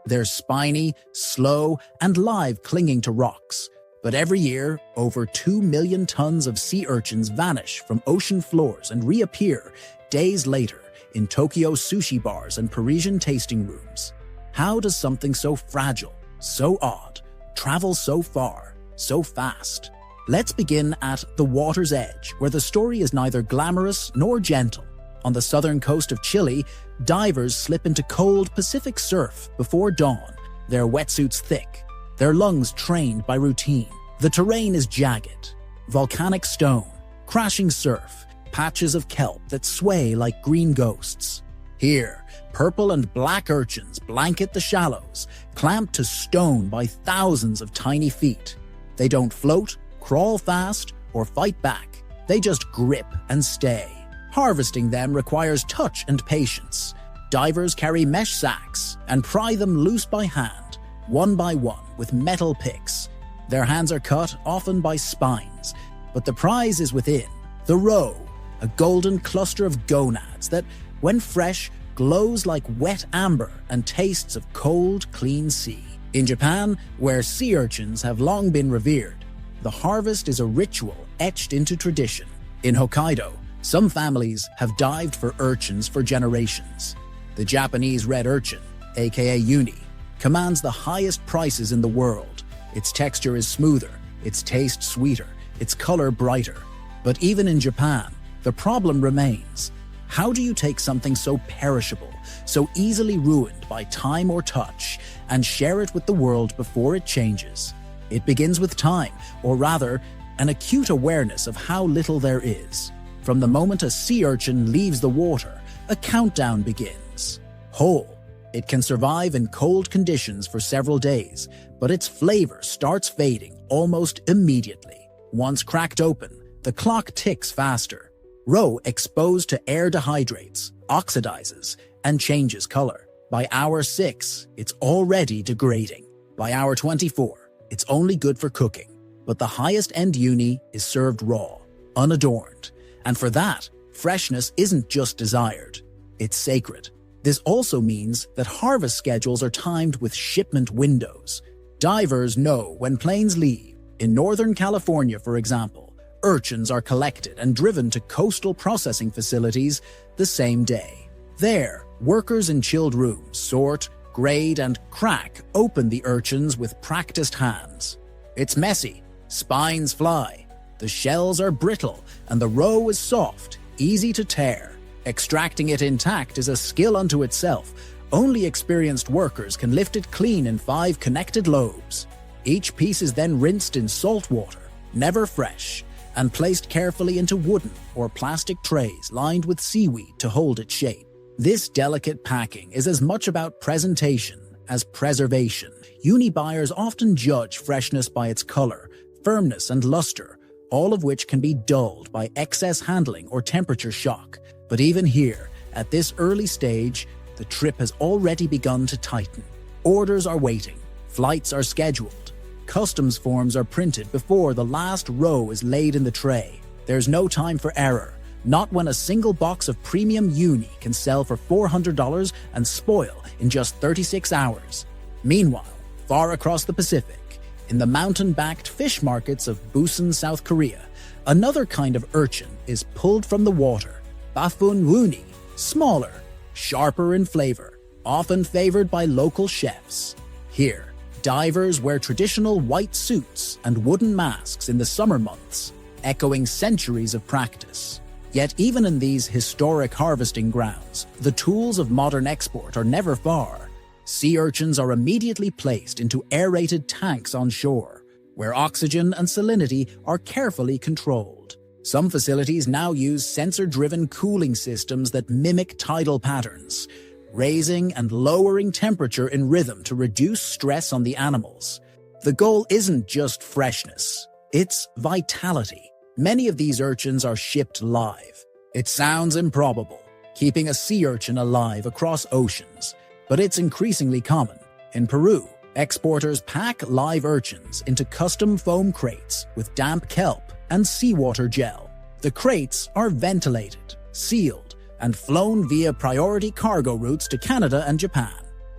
They're spiny, slow, and live, clinging to rocks. But every year, over 2 million tons of sea urchins vanish from ocean floors and reappear days later in Tokyo sushi bars and Parisian tasting rooms. How does something so fragile, so odd, travel so far, so fast? Let's begin at the water's edge, where the story is neither glamorous nor gentle. On the southern coast of Chile, divers slip into cold Pacific surf before dawn, their wetsuits thick, their lungs trained by routine. The terrain is jagged, volcanic stone, crashing surf, patches of kelp that sway like green ghosts. Here, purple and black urchins blanket the shallows, clamped to stone by thousands of tiny feet. They don't float, crawl fast, or fight back. They just grip and stay. Harvesting them requires touch and patience. Divers carry mesh sacks and pry them loose by hand, one by one, with metal picks. Their hands are cut, often by spines, but the prize is within. The roe, a golden cluster of gonads that, when fresh, glows like wet amber and tastes of cold, clean sea. In Japan, where sea urchins have long been revered, the harvest is a ritual etched into tradition. In Hokkaido, some families have dived for urchins for generations. The Japanese red urchin, aka uni, commands the highest prices in the world. Its texture is smoother, its taste sweeter, its color brighter. But even in Japan, the problem remains. How do you take something so perishable, so easily ruined by time or touch, and share it with the world before it changes? It begins with time, or rather, an acute awareness of how little there is. From the moment a sea urchin leaves the water, a countdown begins. Whole, it can survive in cold conditions for several days, but its flavor starts fading almost immediately. Once cracked open, the clock ticks faster. Roe exposed to air dehydrates, oxidizes, and changes color. By hour 6, it's already degrading. By hour 24, it's only good for cooking. But the highest-end uni is served raw, unadorned. And for that, freshness isn't just desired, it's sacred. This also means that harvest schedules are timed with shipment windows. Divers know when planes leave. In Northern California, for example, urchins are collected and driven to coastal processing facilities the same day. There, workers in chilled rooms sort, grade, and crack open the urchins with practiced hands. It's messy, spines fly, the shells are brittle, and the roe is soft, easy to tear. Extracting it intact is a skill unto itself. Only experienced workers can lift it clean in 5 connected lobes. Each piece is then rinsed in salt water, never fresh, and placed carefully into wooden or plastic trays lined with seaweed to hold its shape. This delicate packing is as much about presentation as preservation. Uni buyers often judge freshness by its color, firmness, and luster, all of which can be dulled by excess handling or temperature shock. But even here, at this early stage, the trip has already begun to tighten. Orders are waiting, flights are scheduled, customs forms are printed before the last roe is laid in the tray. There's no time for error, not when a single box of premium uni can sell for $400 and spoil in just 36 hours. Meanwhile, far across the Pacific, in the mountain-backed fish markets of Busan, South Korea, another kind of urchin is pulled from the water. Bafun wuni, smaller, sharper in flavor, often favored by local chefs. Here, divers wear traditional white suits and wooden masks in the summer months, echoing centuries of practice. Yet even in these historic harvesting grounds, the tools of modern export are never far. Sea urchins are immediately placed into aerated tanks on shore, where oxygen and salinity are carefully controlled. Some facilities now use sensor-driven cooling systems that mimic tidal patterns, raising and lowering temperature in rhythm to reduce stress on the animals. The goal isn't just freshness, it's vitality. Many of these urchins are shipped live. It sounds improbable, keeping a sea urchin alive across oceans, but it's increasingly common. In Peru, exporters pack live urchins into custom foam crates with damp kelp and seawater gel. The crates are ventilated, sealed, and flown via priority cargo routes to Canada and Japan.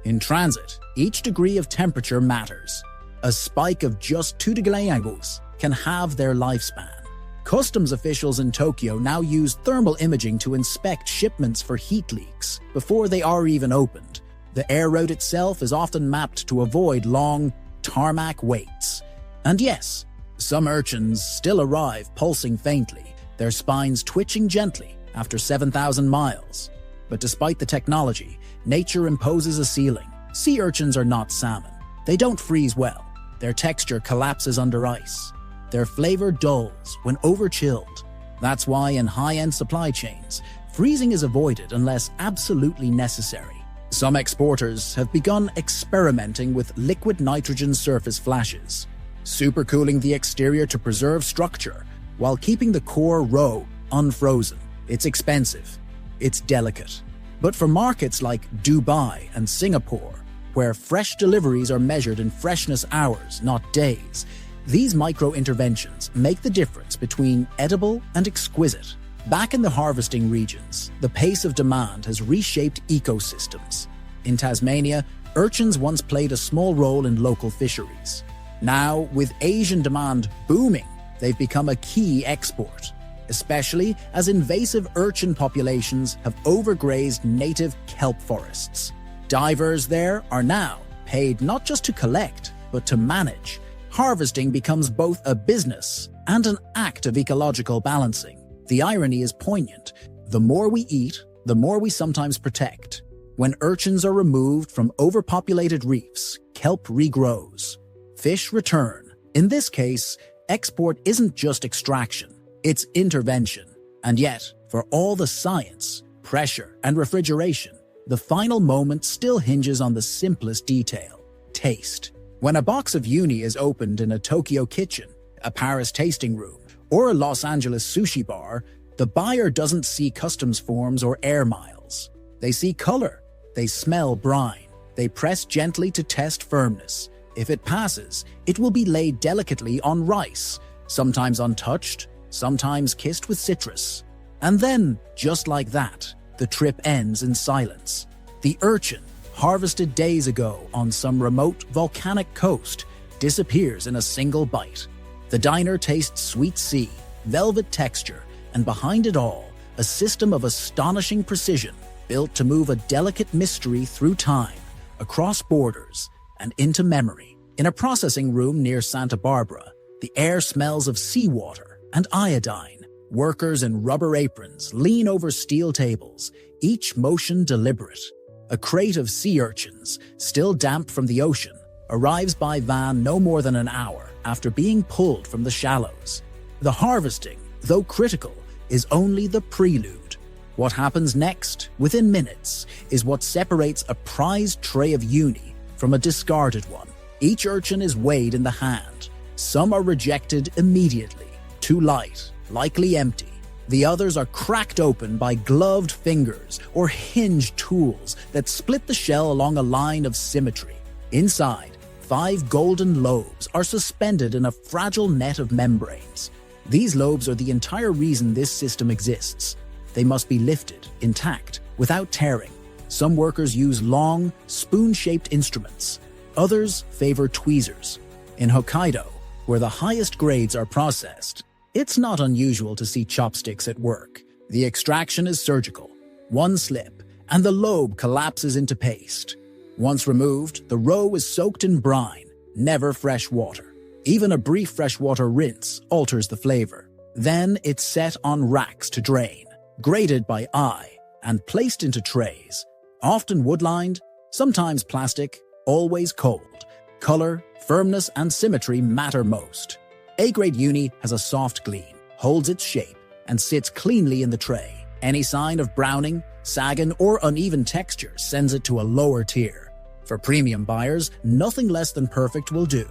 In transit, each degree of temperature matters. A spike of just 2 degrees can halve their lifespan. Customs officials in Tokyo now use thermal imaging to inspect shipments for heat leaks before they are even opened. The air route itself is often mapped to avoid long, tarmac waits. And yes, some urchins still arrive pulsing faintly, their spines twitching gently after 7,000 miles. But despite the technology, nature imposes a ceiling. Sea urchins are not salmon. They don't freeze well. Their texture collapses under ice. Their flavor dulls when over-chilled. That's why in high-end supply chains, freezing is avoided unless absolutely necessary. Some exporters have begun experimenting with liquid nitrogen surface flashes, supercooling the exterior to preserve structure while keeping the core roe unfrozen. It's expensive. It's delicate. But for markets like Dubai and Singapore, where fresh deliveries are measured in freshness hours, not days, these micro-interventions make the difference between edible and exquisite. Back in the harvesting regions, the pace of demand has reshaped ecosystems. In Tasmania, urchins once played a small role in local fisheries. Now, with Asian demand booming, they've become a key export, especially as invasive urchin populations have overgrazed native kelp forests. Divers there are now paid not just to collect, but to manage. Harvesting becomes both a business and an act of ecological balancing. The irony is poignant. The more we eat, the more we sometimes protect. When urchins are removed from overpopulated reefs, kelp regrows. Fish return. In this case, export isn't just extraction, it's intervention. And yet, for all the science, pressure, and refrigeration, the final moment still hinges on the simplest detail: taste. When a box of uni is opened in a Tokyo kitchen, a Paris tasting room, or a Los Angeles sushi bar, the buyer doesn't see customs forms or air miles. They see color. They smell brine. They press gently to test firmness. If it passes, it will be laid delicately on rice, sometimes untouched, sometimes kissed with citrus. And then, just like that, the trip ends in silence. The urchin, harvested days ago on some remote volcanic coast, disappears in a single bite. The diner tastes sweet sea, velvet texture, and behind it all, a system of astonishing precision built to move a delicate mystery through time, across borders, and into memory. In a processing room near Santa Barbara, the air smells of seawater and iodine. Workers in rubber aprons lean over steel tables, each motion deliberate. A crate of sea urchins, still damp from the ocean, arrives by van no more than an hour after being pulled from the shallows. The harvesting, though critical, is only the prelude. What happens next, within minutes, is what separates a prized tray of uni from a discarded one. Each urchin is weighed in the hand. Some are rejected immediately, too light, likely empty. The others are cracked open by gloved fingers or hinged tools that split the shell along a line of symmetry. Inside, 5 golden lobes are suspended in a fragile net of membranes. These lobes are the entire reason this system exists. They must be lifted, intact, without tearing. Some workers use long, spoon-shaped instruments. Others favor tweezers. In Hokkaido, where the highest grades are processed, it's not unusual to see chopsticks at work. The extraction is surgical. One slip, and the lobe collapses into paste. Once removed, the roe is soaked in brine, never fresh water. Even a brief freshwater rinse alters the flavor. Then it's set on racks to drain, graded by eye, and placed into trays, often wood-lined, sometimes plastic, always cold. Color, firmness, and symmetry matter most. A-grade uni has a soft gleam, holds its shape, and sits cleanly in the tray. Any sign of browning, sagging, or uneven texture sends it to a lower tier. For premium buyers, nothing less than perfect will do.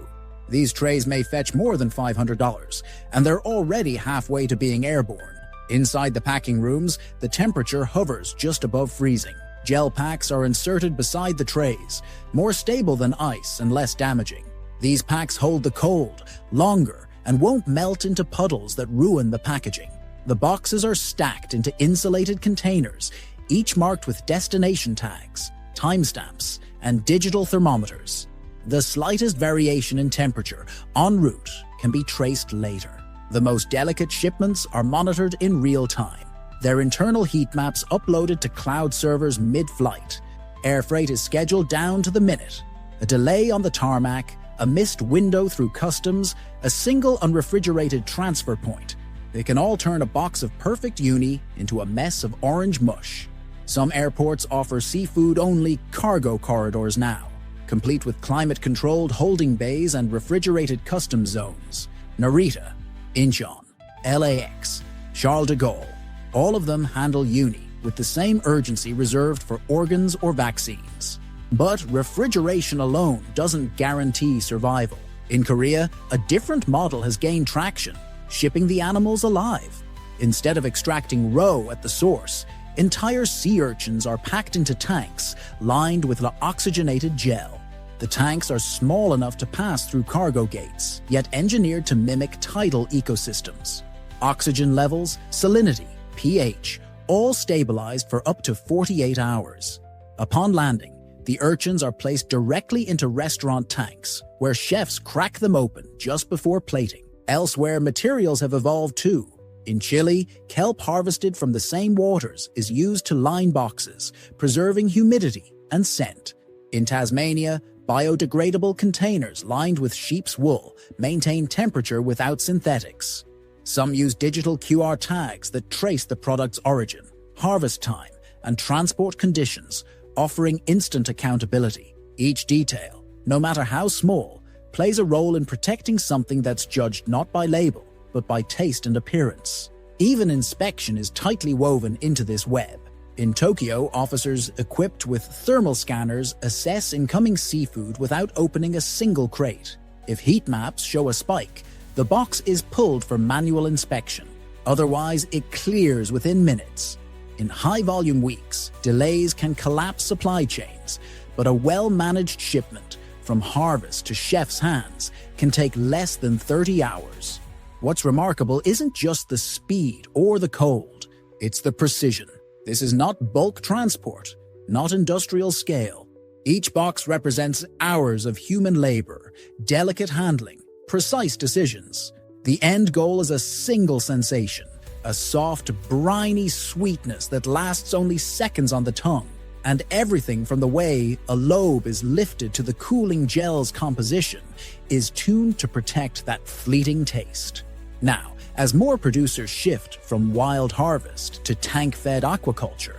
These trays may fetch more than $500, and they're already halfway to being airborne. Inside the packing rooms, the temperature hovers just above freezing. Gel packs are inserted beside the trays, more stable than ice and less damaging. These packs hold the cold longer and won't melt into puddles that ruin the packaging. The boxes are stacked into insulated containers, each marked with destination tags. timestamps, and digital thermometers. The slightest variation in temperature en route can be traced later. The most delicate shipments are monitored in real time, their internal heat maps uploaded to cloud servers mid-flight. Air freight is scheduled down to the minute. A delay on the tarmac, a missed window through customs, a single unrefrigerated transfer point. They can all turn a box of perfect uni into a mess of orange mush. Some airports offer seafood-only cargo corridors now, complete with climate-controlled holding bays and refrigerated customs zones. Narita, Incheon, LAX, Charles de Gaulle, all of them handle uni with the same urgency reserved for organs or vaccines. But refrigeration alone doesn't guarantee survival. In Korea, a different model has gained traction, shipping the animals alive. Instead of extracting roe at the source, entire sea urchins are packed into tanks lined with oxygenated gel. The tanks are small enough to pass through cargo gates, yet engineered to mimic tidal ecosystems. Oxygen levels, salinity, pH, all stabilized for up to 48 hours. Upon landing, the urchins are placed directly into restaurant tanks, where chefs crack them open just before plating. Elsewhere, materials have evolved too. In Chile, kelp harvested from the same waters is used to line boxes, preserving humidity and scent. In Tasmania, biodegradable containers lined with sheep's wool maintain temperature without synthetics. Some use digital QR tags that trace the product's origin, harvest time, and transport conditions, offering instant accountability. Each detail, no matter how small, plays a role in protecting something that's judged not by label, but by taste and appearance. Even inspection is tightly woven into this web. In Tokyo, officers equipped with thermal scanners assess incoming seafood without opening a single crate. If heat maps show a spike, the box is pulled for manual inspection. Otherwise, it clears within minutes. In high-volume weeks, delays can collapse supply chains, but a well-managed shipment, from harvest to chef's hands, can take less than 30 hours. What's remarkable isn't just the speed or the cold, it's the precision. This is not bulk transport, not industrial scale. Each box represents hours of human labor, delicate handling, precise decisions. The end goal is a single sensation, a soft, briny sweetness that lasts only seconds on the tongue, and everything from the way a lobe is lifted to the cooling gel's composition is tuned to protect that fleeting taste. Now, as more producers shift from wild harvest to tank-fed aquaculture,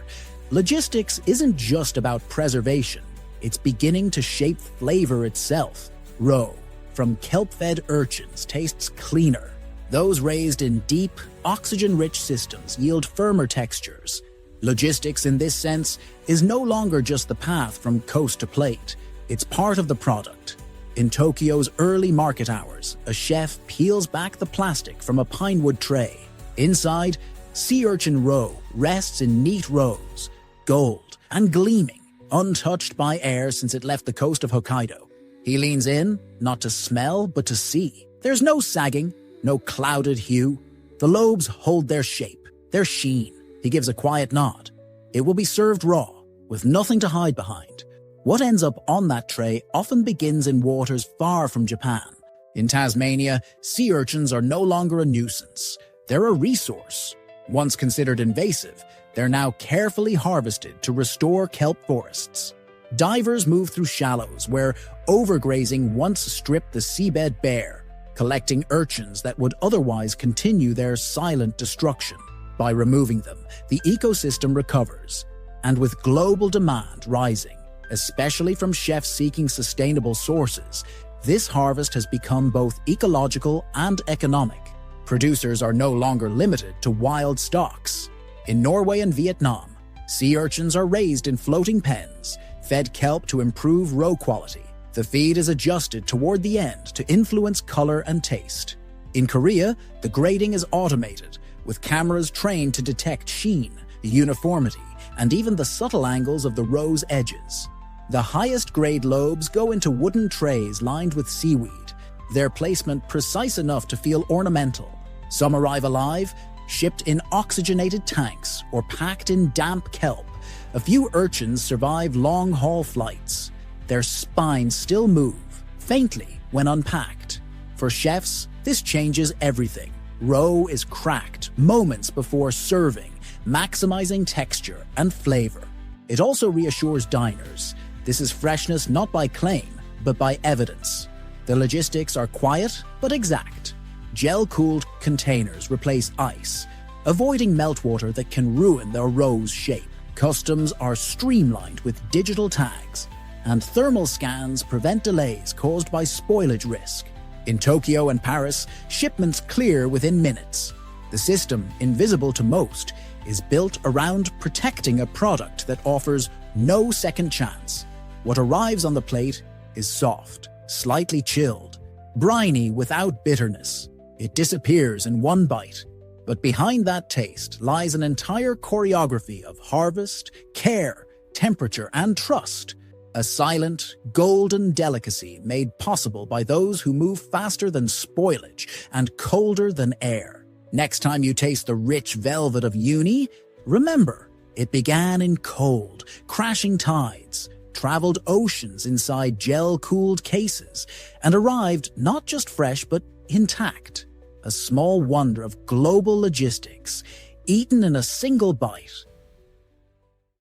logistics isn't just about preservation, it's beginning to shape flavor itself. Roe, from kelp-fed urchins, tastes cleaner. Those raised in deep, oxygen-rich systems yield firmer textures. Logistics, in this sense, is no longer just the path from coast to plate. It's part of the product. In Tokyo's early market hours, a chef peels back the plastic from a pinewood tray. Inside, sea urchin roe rests in neat rows, gold and gleaming, untouched by air since it left the coast of Hokkaido. He leans in, not to smell, but to see. There's no sagging, no clouded hue. The lobes hold their shape, their sheen. He gives a quiet nod. It will be served raw, with nothing to hide behind. What ends up on that tray often begins in waters far from Japan. In Tasmania, sea urchins are no longer a nuisance. They're a resource. Once considered invasive, they're now carefully harvested to restore kelp forests. Divers move through shallows where overgrazing once stripped the seabed bare, collecting urchins that would otherwise continue their silent destruction. By removing them, the ecosystem recovers, and with global demand rising, especially from chefs seeking sustainable sources, this harvest has become both ecological and economic. Producers are no longer limited to wild stocks. In Norway and Vietnam, sea urchins are raised in floating pens, fed kelp to improve roe quality. The feed is adjusted toward the end to influence color and taste. In Korea, the grading is automated, with cameras trained to detect sheen, uniformity, and even the subtle angles of the roe's edges. The highest grade lobes go into wooden trays lined with seaweed, their placement precise enough to feel ornamental. Some arrive alive, shipped in oxygenated tanks or packed in damp kelp, A few urchins survive long-haul flights. Their spines still move, faintly, when unpacked. For chefs, this changes everything. Roe is cracked moments before serving, maximizing texture and flavor. It also reassures diners. This is freshness not by claim, but by evidence. The logistics are quiet but exact. Gel-cooled containers replace ice, avoiding meltwater that can ruin their roe's shape. Customs are streamlined with digital tags, and thermal scans prevent delays caused by spoilage risk. In Tokyo and Paris, shipments clear within minutes. The system, invisible to most, is built around protecting a product that offers no second chance. What arrives on the plate is soft, slightly chilled, briny without bitterness. It disappears in one bite. But behind that taste lies an entire choreography of harvest, care, temperature, and trust. A silent, golden delicacy made possible by those who move faster than spoilage and colder than air. Next time you taste the rich velvet of uni, remember, it began in cold, crashing tides, traveled oceans inside gel-cooled cases, and arrived not just fresh but intact. A small wonder of global logistics, eaten in a single bite,